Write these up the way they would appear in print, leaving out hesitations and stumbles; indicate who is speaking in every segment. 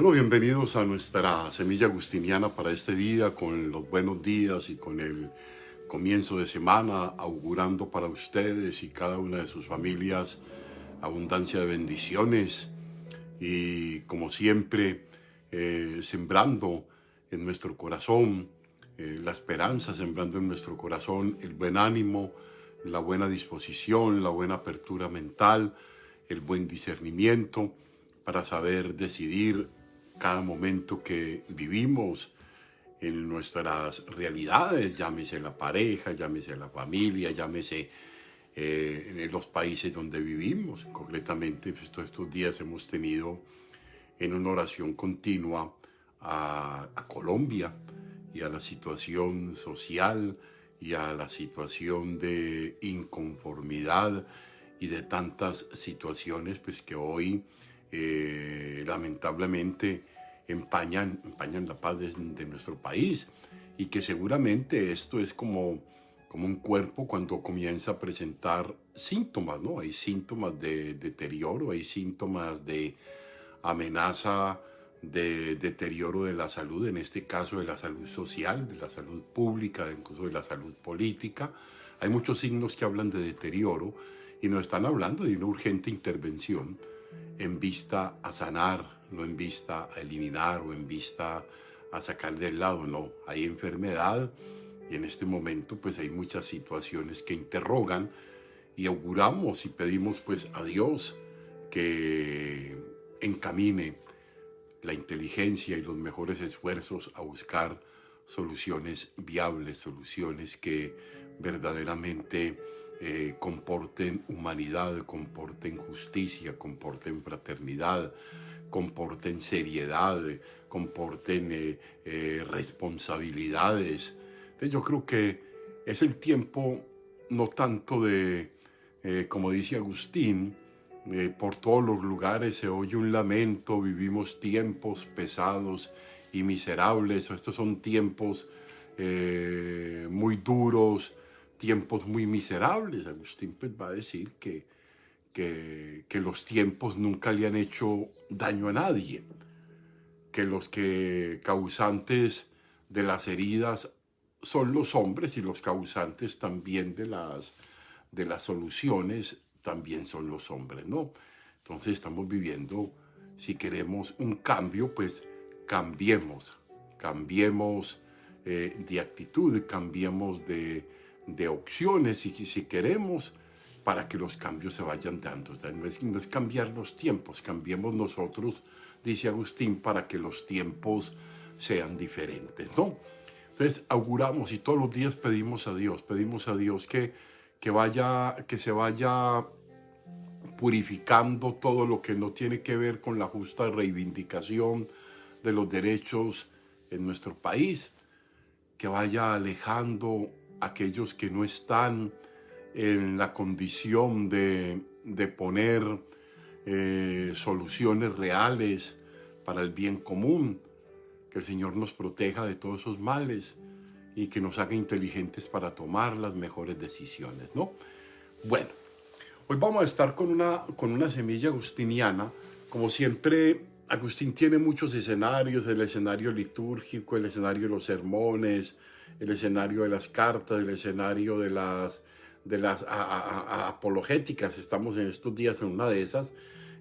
Speaker 1: Bueno, bienvenidos a nuestra semilla agustiniana para este día, con los buenos días y con el comienzo de semana, augurando para ustedes y cada una de sus familias abundancia de bendiciones y, como siempre, sembrando en nuestro corazón la esperanza, sembrando en nuestro corazón el buen ánimo, la buena disposición, la buena apertura mental, el buen discernimiento para saber decidir cada momento que vivimos en nuestras realidades, llámese la pareja, llámese la familia, llámese en los países donde vivimos. Concretamente, pues, todos estos días hemos tenido en una oración continua a Colombia y a la situación social y a la situación de inconformidad y de tantas situaciones pues que hoy lamentablemente empañan la paz de nuestro país, y que seguramente esto es como un cuerpo cuando comienza a presentar síntomas, ¿no? Hay síntomas de deterioro, hay síntomas de amenaza, de deterioro de la salud, en este caso de la salud social, de la salud pública, incluso de la salud política. Hay muchos signos que hablan de deterioro y nos están hablando de una urgente intervención en vista a sanar, no en vista a eliminar o en vista a sacar del lado, no. Hay enfermedad y en este momento pues hay muchas situaciones que interrogan, y auguramos y pedimos pues a Dios que encamine la inteligencia y los mejores esfuerzos a buscar soluciones viables, soluciones que verdaderamente comporten humanidad, comporten justicia, comporten fraternidad, comporten seriedad, comporten responsabilidades. Entonces yo creo que es el tiempo no tanto de, como dice Agustín, por todos los lugares se oye un lamento, vivimos tiempos pesados y miserables. Estos son tiempos muy duros, tiempos muy miserables. Agustín pues va a decir que los tiempos nunca le han hecho daño a nadie, que los que causantes de las heridas son los hombres, y los causantes también de las soluciones también son los hombres, ¿no? Entonces estamos viviendo, si queremos un cambio, pues cambiemos de actitud, cambiemos de opciones, y si queremos, para que los cambios se vayan dando. O sea, no es cambiar los tiempos, cambiemos nosotros, dice Agustín, para que los tiempos sean diferentes, ¿no? Entonces auguramos y todos los días pedimos a Dios que se vaya purificando todo lo que no tiene que ver con la justa reivindicación de los derechos en nuestro país, que vaya alejando a aquellos que no están en la condición de poner soluciones reales para el bien común, que el Señor nos proteja de todos esos males y que nos haga inteligentes para tomar las mejores decisiones, ¿no? Bueno, hoy vamos a estar con una semilla agustiniana. Como siempre, Agustín tiene muchos escenarios: el escenario litúrgico, el escenario de los sermones, el escenario de las cartas, el escenario de las apologéticas. Estamos en estos días en una de esas.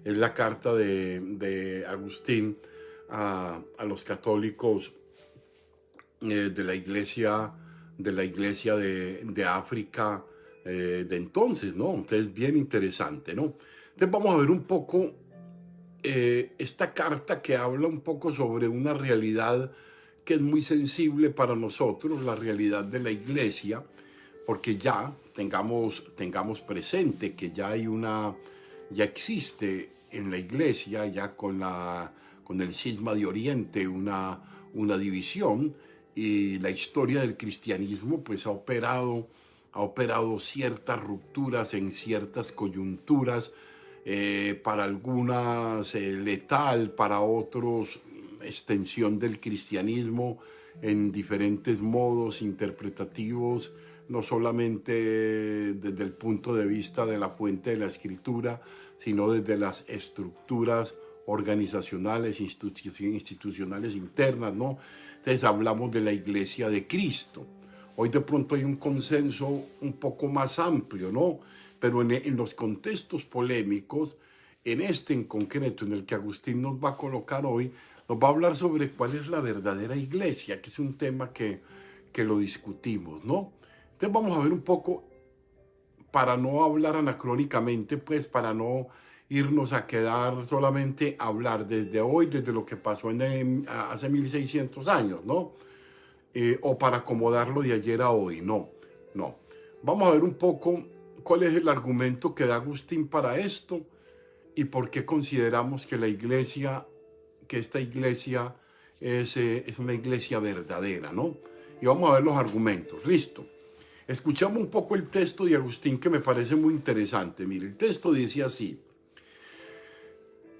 Speaker 1: Es la carta de Agustín a los católicos de la iglesia de África de entonces, ¿no? Entonces, bien interesante, ¿no? Entonces vamos a ver un poco esta carta, que habla un poco sobre una realidad que es muy sensible para nosotros, la realidad de la iglesia, porque ya tengamos presente que ya existe en la iglesia, ya con el cisma de Oriente, una división, y la historia del cristianismo pues ha operado ciertas rupturas en ciertas coyunturas, para algunas letal, para otros extensión del cristianismo en diferentes modos interpretativos, no solamente desde el punto de vista de la fuente de la escritura, sino desde las estructuras organizacionales, institucionales internas, ¿no? Entonces hablamos de la Iglesia de Cristo. Hoy de pronto hay un consenso un poco más amplio, ¿no? Pero en los contextos polémicos, en este en concreto, en el que Agustín nos va a colocar hoy, nos va a hablar sobre cuál es la verdadera iglesia, que es un tema que lo discutimos, ¿no? Entonces vamos a ver un poco, para no hablar anacrónicamente, pues para no irnos a quedar solamente a hablar desde hoy, desde lo que pasó hace 1600 años, ¿no? O para acomodarlo de ayer a hoy, no. Vamos a ver un poco cuál es el argumento que da Agustín para esto y por qué consideramos que esta iglesia es una iglesia verdadera, ¿no? Y vamos a ver los argumentos. Listo. Escuchamos un poco el texto de Agustín, que me parece muy interesante. Mire, el texto dice así: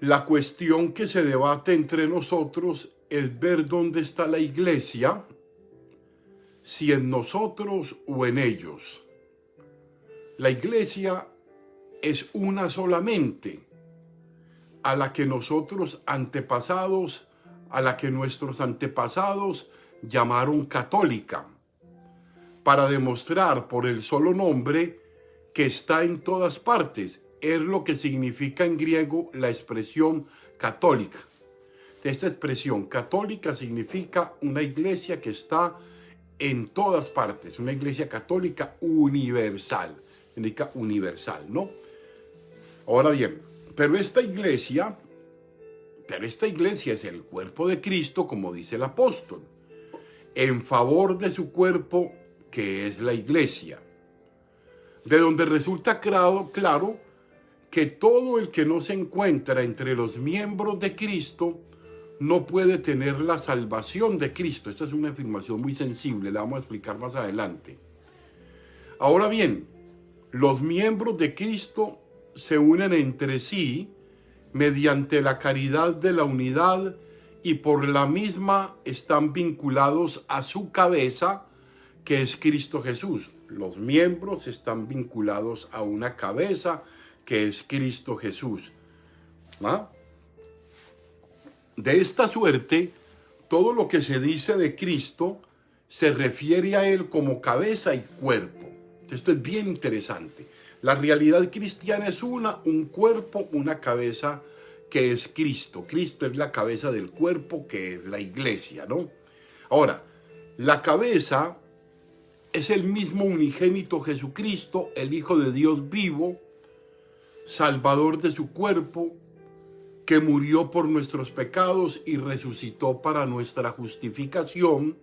Speaker 1: la cuestión que se debate entre nosotros es ver dónde está la iglesia, si en nosotros o en ellos. La iglesia es una solamente, a la que nuestros antepasados llamaron católica, para demostrar por el solo nombre que está en todas partes. Es lo que significa en griego la expresión católica. Esta expresión católica significa una iglesia que está en todas partes, una iglesia católica universal, significa universal, ¿no? Ahora bien, pero esta iglesia es el cuerpo de Cristo, como dice el apóstol, en favor de su cuerpo, que es la iglesia, de donde resulta claro que todo el que no se encuentra entre los miembros de Cristo no puede tener la salvación de Cristo. Esta es una afirmación muy sensible, la vamos a explicar más adelante. Ahora bien, los miembros de Cristo se unen entre sí mediante la caridad de la unidad y por la misma están vinculados a su cabeza, que es Cristo Jesús. Los miembros están vinculados a una cabeza, que es Cristo Jesús. ¿Ah? De esta suerte, todo lo que se dice de Cristo se refiere a Él como cabeza y cuerpo. Esto es bien interesante. La realidad cristiana es un cuerpo, una cabeza, que es Cristo. Cristo es la cabeza del cuerpo, que es la iglesia, ¿no? Ahora, la cabeza es el mismo unigénito Jesucristo, el Hijo de Dios vivo, Salvador de su cuerpo, que murió por nuestros pecados y resucitó para nuestra justificación.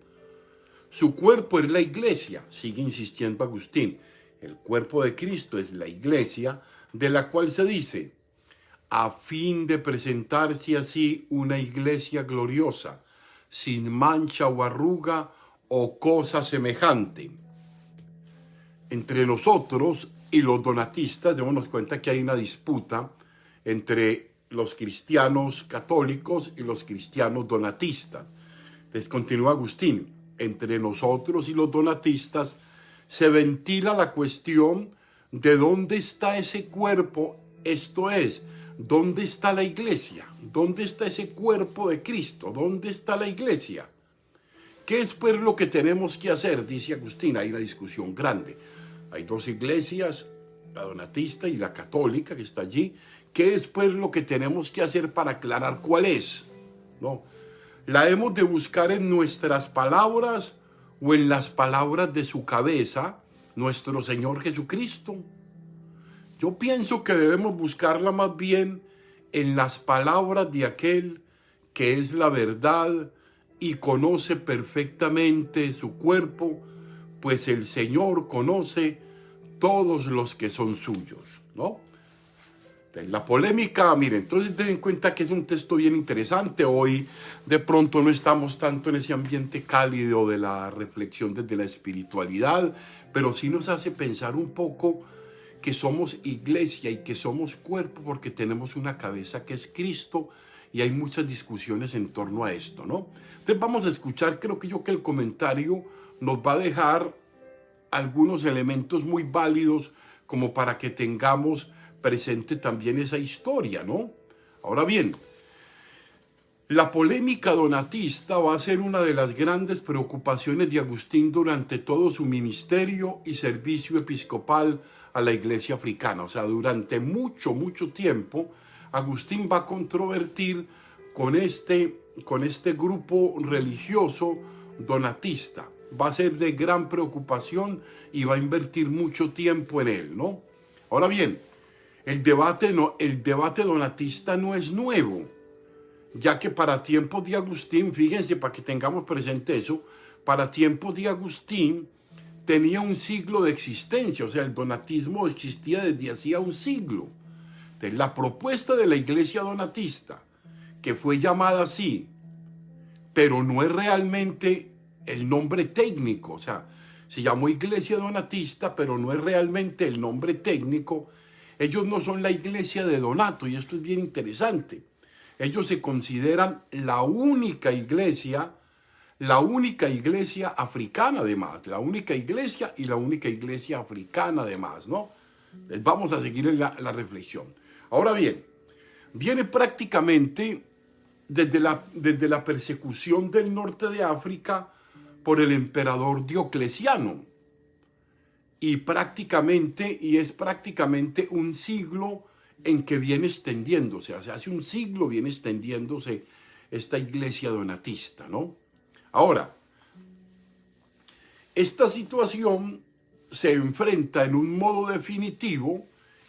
Speaker 1: Su cuerpo es la iglesia, sigue insistiendo Agustín. El cuerpo de Cristo es la iglesia, de la cual se dice, a fin de presentarse así una iglesia gloriosa, sin mancha o arruga o cosa semejante. Entre nosotros y los donatistas, démonos cuenta que hay una disputa entre los cristianos católicos y los cristianos donatistas. Entonces continúa Agustín, entre nosotros y los donatistas se ventila la cuestión de dónde está ese cuerpo, esto es, ¿dónde está la iglesia? ¿Dónde está ese cuerpo de Cristo? ¿Dónde está la iglesia? ¿Qué es pues lo que tenemos que hacer? Dice Agustín, hay una discusión grande. Hay dos iglesias, la donatista y la católica, que está allí. ¿Qué es pues lo que tenemos que hacer para aclarar cuál es? ¿No? ¿La hemos de buscar en nuestras palabras o en las palabras de su cabeza, nuestro Señor Jesucristo? Yo pienso que debemos buscarla más bien en las palabras de aquel que es la verdad y conoce perfectamente su cuerpo, pues el Señor conoce todos los que son suyos, ¿no? La polémica, miren, entonces ten en cuenta que es un texto bien interesante. Hoy de pronto no estamos tanto en ese ambiente cálido de la reflexión desde la espiritualidad, pero sí nos hace pensar un poco que somos iglesia y que somos cuerpo porque tenemos una cabeza que es Cristo, y hay muchas discusiones en torno a esto, ¿no? Entonces vamos a escuchar, creo que el comentario nos va a dejar algunos elementos muy válidos como para que tengamos presente también esa historia, ¿no? Ahora bien, La polémica donatista va a ser una de las grandes preocupaciones de Agustín durante todo su ministerio y servicio episcopal a la Iglesia africana. O sea, durante mucho, mucho tiempo, Agustín va a controvertir con este grupo religioso donatista. Va a ser de gran preocupación y va a invertir mucho tiempo en él, ¿no? Ahora bien, el debate donatista no es nuevo, ya que para tiempos de Agustín, fíjense para que tengamos presente eso, para tiempos de Agustín tenía un siglo de existencia, o sea, el donatismo existía desde hacía un siglo. Entonces, la propuesta de la iglesia donatista, que fue llamada así, pero no es realmente el nombre técnico, o sea, se llamó iglesia donatista, pero no es realmente el nombre técnico. Ellos no son la iglesia de Donato, y esto es bien interesante. Ellos se consideran la única iglesia africana además, la única iglesia y la única iglesia africana además, ¿no? Vamos a seguir en la reflexión. Ahora bien, viene prácticamente desde la persecución del norte de África por el emperador Diocleciano, y es prácticamente un siglo en que viene extendiéndose, o sea, hace un siglo viene extendiéndose esta iglesia donatista, ¿no? Ahora, esta situación se enfrenta en un modo definitivo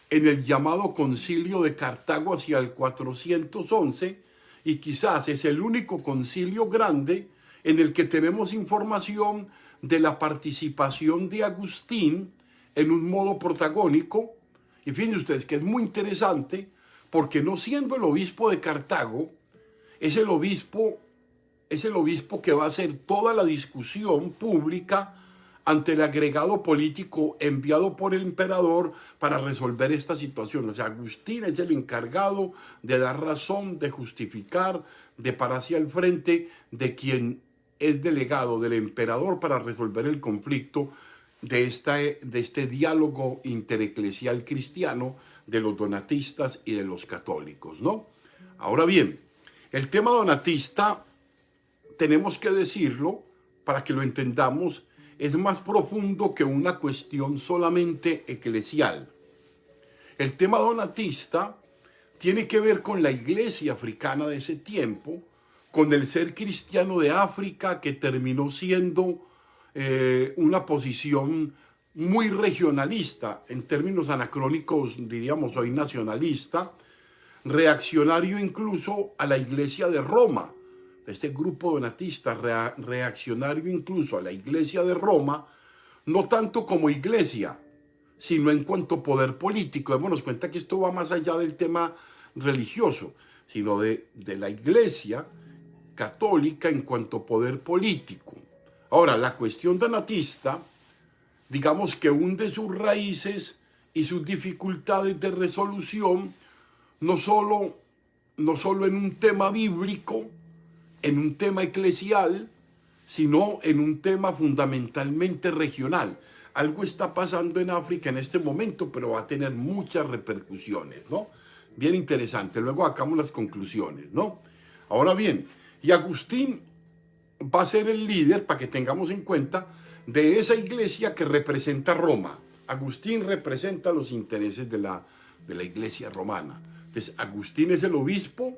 Speaker 1: en el llamado Concilio de Cartago hacia el 411, y quizás es el único concilio grande en el que tenemos información de la participación de Agustín en un modo protagónico. Y fíjense ustedes que es muy interesante, porque no siendo el obispo de Cartago, es el obispo que va a hacer toda la discusión pública ante el agregado político enviado por el emperador para resolver esta situación. O sea, Agustín es el encargado de dar razón, de justificar, de pararse al frente de quien es delegado del emperador para resolver el conflicto de este diálogo intereclesial cristiano de los donatistas y de los católicos, ¿no? Ahora bien, el tema donatista, tenemos que decirlo para que lo entendamos, es más profundo que una cuestión solamente eclesial. El tema donatista tiene que ver con la iglesia africana de ese tiempo, con el ser cristiano de África, que terminó siendo una posición muy regionalista, en términos anacrónicos diríamos hoy nacionalista, reaccionario incluso a la iglesia de Roma. Este grupo donatista reaccionario incluso a la iglesia de Roma, no tanto como iglesia, sino en cuanto a poder político. Démonos cuenta que esto va más allá del tema religioso, sino de la iglesia católica en cuanto a poder político. Ahora, la cuestión donatista, digamos que hunde sus raíces y sus dificultades de resolución, no solo en un tema bíblico, en un tema eclesial, sino en un tema fundamentalmente regional. Algo está pasando en África en este momento, pero va a tener muchas repercusiones, ¿no? Bien interesante. Luego sacamos las conclusiones, ¿no? Ahora bien, y Agustín va a ser el líder, para que tengamos en cuenta, de esa iglesia que representa Roma. Agustín representa los intereses de la iglesia romana. Entonces, Agustín es el obispo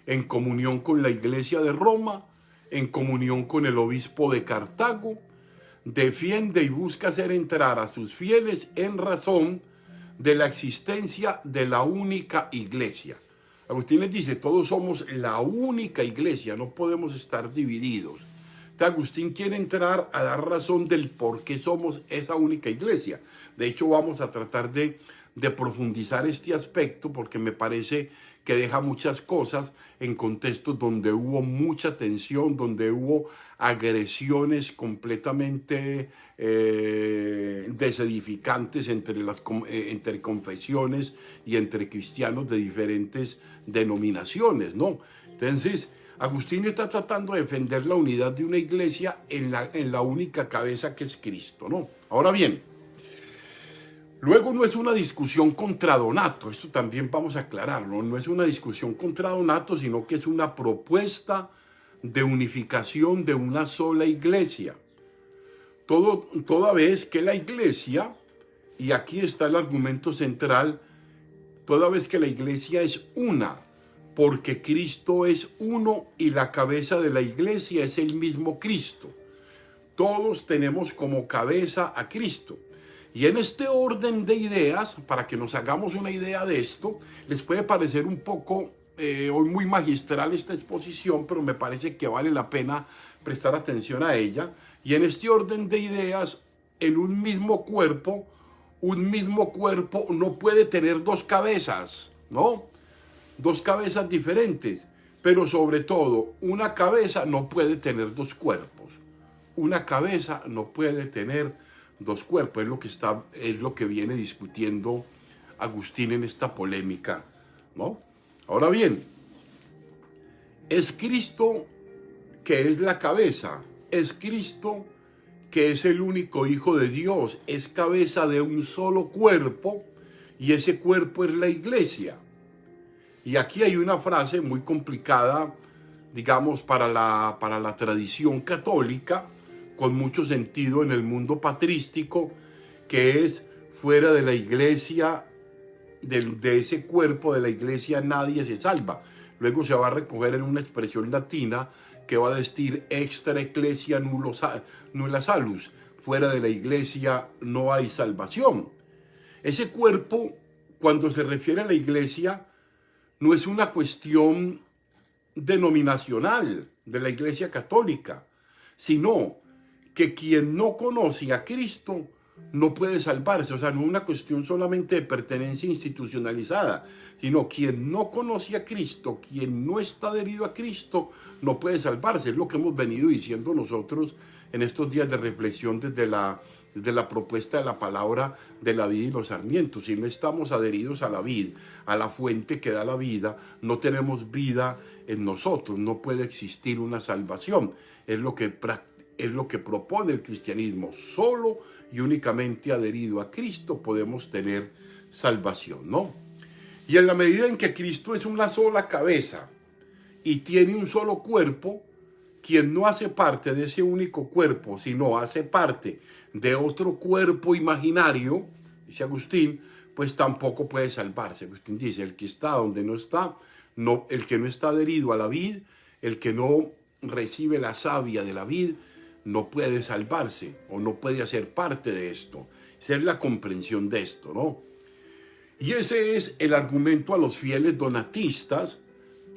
Speaker 1: en comunión con la iglesia de Roma, en comunión con el obispo de Cartago, defiende y busca hacer entrar a sus fieles en razón de la existencia de la única iglesia. Agustín les dice, todos somos la única iglesia, no podemos estar divididos. Entonces, Agustín quiere entrar a dar razón del por qué somos esa única iglesia. De hecho, vamos a tratar de profundizar este aspecto, porque me parece que deja muchas cosas en contextos donde hubo mucha tensión, donde hubo agresiones completamente desedificantes entre confesiones y entre cristianos de diferentes denominaciones, ¿no? Entonces, Agustín está tratando de defender la unidad de una iglesia en la única cabeza que es Cristo, ¿no? Ahora bien, Luego no es una discusión contra Donato, esto también vamos a aclararlo, no es una discusión contra Donato, sino que es una propuesta de unificación de una sola iglesia. Toda vez que la iglesia, y aquí está el argumento central, toda vez que la iglesia es una, porque Cristo es uno y la cabeza de la iglesia es el mismo Cristo. Todos tenemos como cabeza a Cristo. Y en este orden de ideas, para que nos hagamos una idea de esto, les puede parecer un poco hoy muy magistral esta exposición, pero me parece que vale la pena prestar atención a ella. Y en este orden de ideas, en un mismo cuerpo no puede tener dos cabezas, ¿no? Dos cabezas diferentes, pero sobre todo, una cabeza no puede tener dos cuerpos. Una cabeza no puede tener dos cuerpos, es lo que viene discutiendo Agustín en esta polémica, ¿no? Ahora bien, es Cristo que es la cabeza, es Cristo que es el único Hijo de Dios, es cabeza de un solo cuerpo y ese cuerpo es la iglesia. Y aquí hay una frase muy complicada, digamos, para la tradición católica, con mucho sentido en el mundo patrístico, que es: fuera de la iglesia, de ese cuerpo de la iglesia nadie se salva. Luego se va a recoger en una expresión latina que va a decir extra ecclesia nulla salus, fuera de la iglesia no hay salvación. Ese cuerpo, cuando se refiere a la iglesia, no es una cuestión denominacional de la iglesia católica, sino que quien no conoce a Cristo no puede salvarse. O sea, no es una cuestión solamente de pertenencia institucionalizada, sino quien no conoce a Cristo, quien no está adherido a Cristo, no puede salvarse. Es lo que hemos venido diciendo nosotros en estos días de reflexión desde la propuesta de la palabra de la vid y los sarmientos. Si no estamos adheridos a la vid, a la fuente que da la vida, no tenemos vida en nosotros, no puede existir una salvación. Es lo que propone el cristianismo. Solo y únicamente adherido a Cristo podemos tener salvación, ¿no? Y en la medida en que Cristo es una sola cabeza y tiene un solo cuerpo, quien no hace parte de ese único cuerpo, sino hace parte de otro cuerpo imaginario, dice Agustín, pues tampoco puede salvarse. Agustín dice: el que está donde no está, el que no está adherido a la vid, el que no recibe la savia de la vid, no puede salvarse o no puede hacer parte de esto. Esa es la comprensión de esto, ¿no? Y ese es el argumento a los fieles donatistas.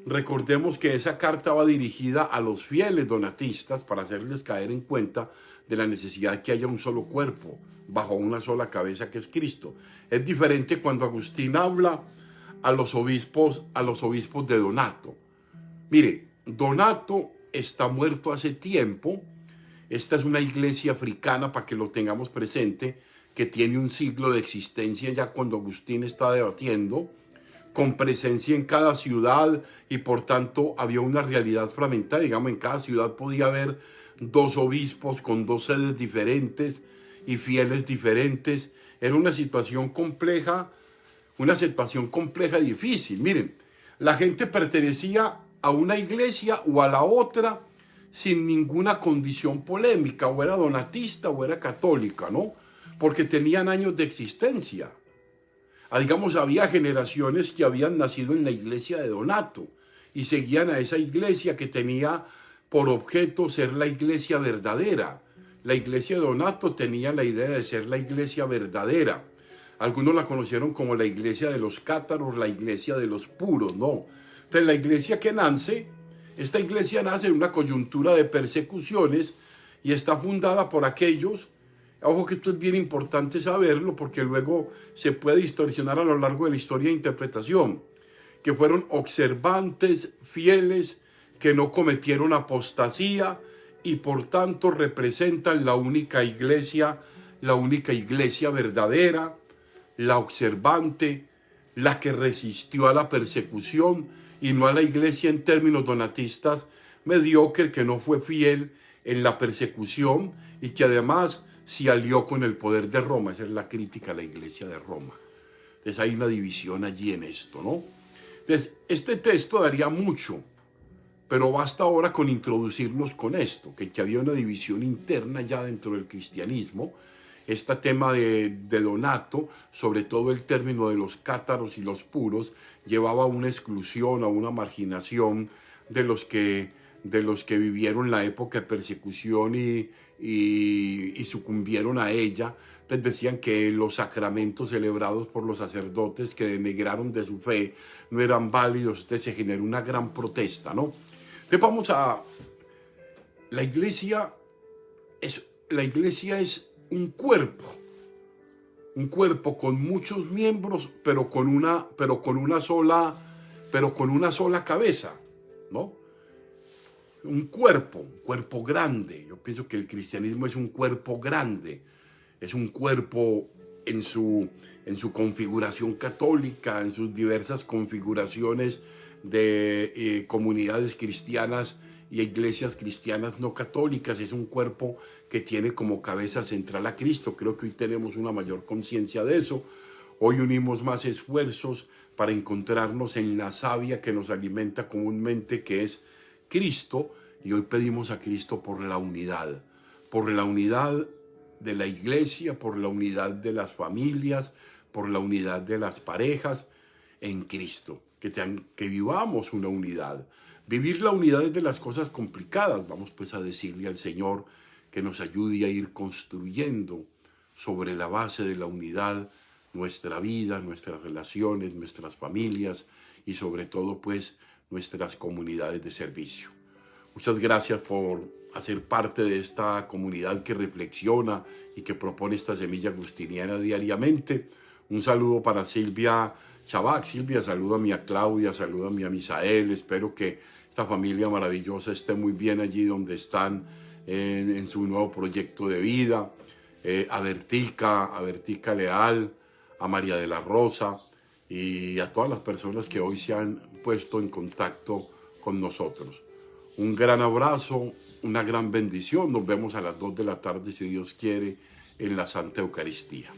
Speaker 1: Recordemos que esa carta va dirigida a los fieles donatistas para hacerles caer en cuenta de la necesidad de que haya un solo cuerpo bajo una sola cabeza, que es Cristo. Es diferente cuando Agustín habla a los obispos de Donato. Mire, Donato está muerto hace tiempo. Esta es una iglesia africana, para que lo tengamos presente, que tiene un siglo de existencia ya cuando Agustín está debatiendo, con presencia en cada ciudad, y por tanto había una realidad fragmentada. Digamos, en cada ciudad podía haber dos obispos con dos sedes diferentes y fieles diferentes. Era una situación compleja y difícil. Miren, la gente pertenecía a una iglesia o a la otra sin ninguna condición polémica, o era donatista o era católica, ¿no? Porque tenían años de existencia. Digamos, había generaciones que habían nacido en la iglesia de Donato y seguían a esa iglesia que tenía por objeto ser la iglesia verdadera. La iglesia de Donato tenía la idea de ser la iglesia verdadera. Algunos la conocieron como la iglesia de los cátaros, la iglesia de los puros, ¿no? Entonces, la iglesia que esta iglesia nace en una coyuntura de persecuciones y está fundada por aquellos. Ojo que esto es bien importante saberlo, porque luego se puede distorsionar a lo largo de la historia de interpretación, que fueron observantes, fieles, que no cometieron apostasía y por tanto representan la única iglesia verdadera, la observante, la que resistió a la persecución, y no a la iglesia en términos donatistas mediocre, que no fue fiel en la persecución y que además se alió con el poder de Roma. Esa es la crítica a la iglesia de Roma. Entonces hay una división allí en esto, ¿no? Entonces, este texto daría mucho, pero basta ahora con introducirnos con esto, que había una división interna ya dentro del cristianismo. Este tema de Donato, sobre todo el término de los cátaros y los puros, llevaba a una exclusión, a una marginación de los que vivieron la época de persecución y sucumbieron a ella. Entonces decían que los sacramentos celebrados por los sacerdotes que denegaron de su fe no eran válidos. Entonces se generó una gran protesta, ¿no? Entonces vamos a... La iglesia es un cuerpo con muchos miembros, pero con una sola cabeza, ¿no? Un cuerpo grande. Yo pienso que el cristianismo es un cuerpo grande, es un cuerpo en su configuración católica, en sus diversas configuraciones de comunidades cristianas y iglesias cristianas no católicas. Es un cuerpo que tiene como cabeza central a Cristo. Creo que hoy tenemos una mayor conciencia de eso. Hoy unimos más esfuerzos para encontrarnos en la savia que nos alimenta comúnmente, que es Cristo, y hoy pedimos a Cristo por la unidad de la iglesia, por la unidad de las familias, por la unidad de las parejas en Cristo, que vivamos una unidad. Vivir la unidad es de las cosas complicadas. Vamos pues a decirle al Señor que nos ayude a ir construyendo sobre la base de la unidad nuestra vida, nuestras relaciones, nuestras familias y sobre todo pues nuestras comunidades de servicio. Muchas gracias por hacer parte de esta comunidad que reflexiona y que propone esta semilla agustiniana diariamente. Un saludo para Silvia Chabac. Silvia, saluda a mi a Claudia, saluda a mi a Misael. Espero que esta familia maravillosa esté muy bien allí donde están en su nuevo proyecto de vida. A Bertica Leal, a María de la Rosa y a todas las personas que hoy se han puesto en contacto con nosotros. Un gran abrazo, una gran bendición. Nos vemos a las 2 de la tarde, si Dios quiere, en la Santa Eucaristía.